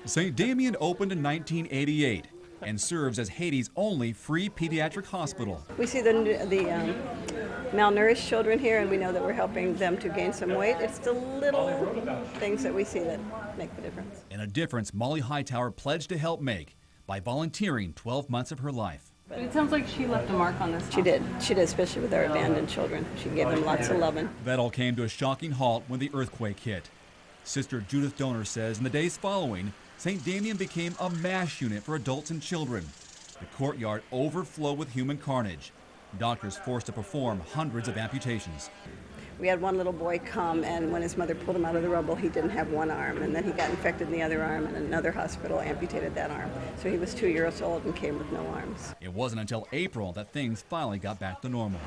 St. Damien opened in 1988 and serves as Haiti's only free pediatric hospital. We see the malnourished children here, and we know that we're helping them to gain some weight. It's the little things that we see that make the difference. And a difference Molly Hightower pledged to help make by volunteering 12 months of her life. But it sounds like she left a mark on this. She did, especially with our abandoned children. She gave them lots of loving. That all came to a shocking halt when the earthquake hit. Sister Judith Dohner says in the days following, St. Damien became a mass unit for adults and children. The courtyard overflowed with human carnage. Doctors forced to perform hundreds of amputations. We had one little boy come, and when his mother pulled him out of the rubble, he didn't have one arm, and then he got infected in the other arm, and another hospital amputated that arm. So he was 2 years old and came with no arms. It wasn't until April that things finally got back to normal.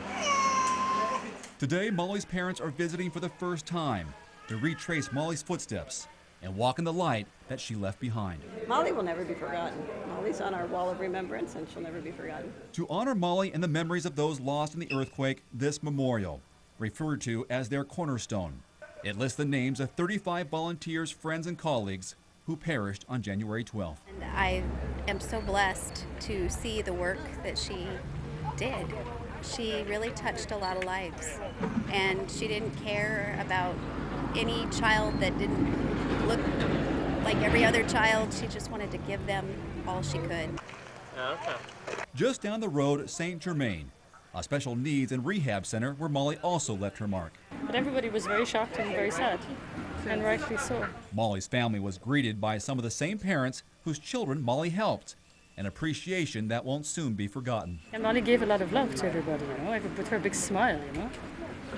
Today, Molly's parents are visiting for the first time to retrace Molly's footsteps and walk in the light that she left behind. Molly will never be forgotten. Molly's on our wall of remembrance, and she'll never be forgotten. To honor Molly and the memories of those lost in the earthquake, this memorial, referred to as their cornerstone. It lists the names of 35 volunteers, friends, and colleagues who perished on January 12th. And I am so blessed to see the work that she did. She really touched a lot of lives, and she didn't care about any child that didn't look like every other child. She just wanted to give them all she could. Okay. Just down the road, St. Germain, a special needs and rehab center where Molly also left her mark. But everybody was very shocked and very sad, and rightly so. Molly's family was greeted by some of the same parents whose children Molly helped, an appreciation that won't soon be forgotten. And Molly gave a lot of love to everybody, you know, with her big smile, you know.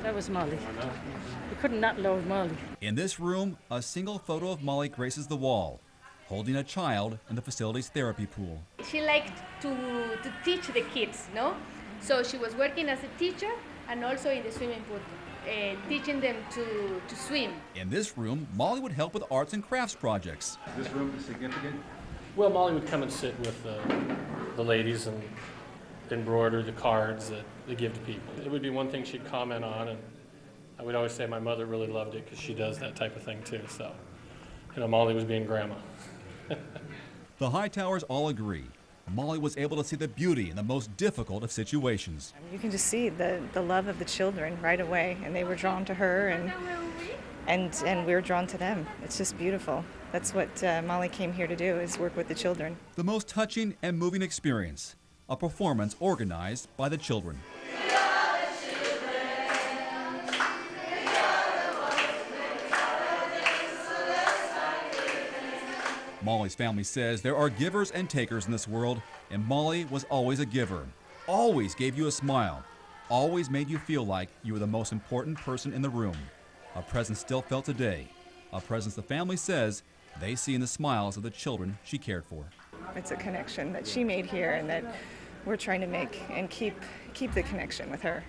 That was Molly. You couldn't not love Molly. In this room, a single photo of Molly graces the wall, holding a child in the facility's therapy pool. She liked to teach the kids, no? So she was working as a teacher and also in the swimming pool, teaching them to swim. In this room, Molly would help with arts and crafts projects. This room is significant? Well, Molly would come and sit with the ladies and embroider the cards that they give to people. It would be one thing she'd comment on, and I would always say my mother really loved it because she does that type of thing too. So, you know, Molly was being grandma. The Hightowers all agree. Molly was able to see the beauty in the most difficult of situations. You can just see the love of the children right away, and they were drawn to her, and we were drawn to them. It's just beautiful. That's what Molly came here to do, is work with the children. The most touching and moving experience, a performance organized by the children. Molly's family says there are givers and takers in this world, and Molly was always a giver. Always gave you a smile. Always made you feel like you were the most important person in the room. A presence still felt today. A presence the family says they see in the smiles of the children she cared for. It's a connection that she made here and that we're trying to make and keep the connection with her.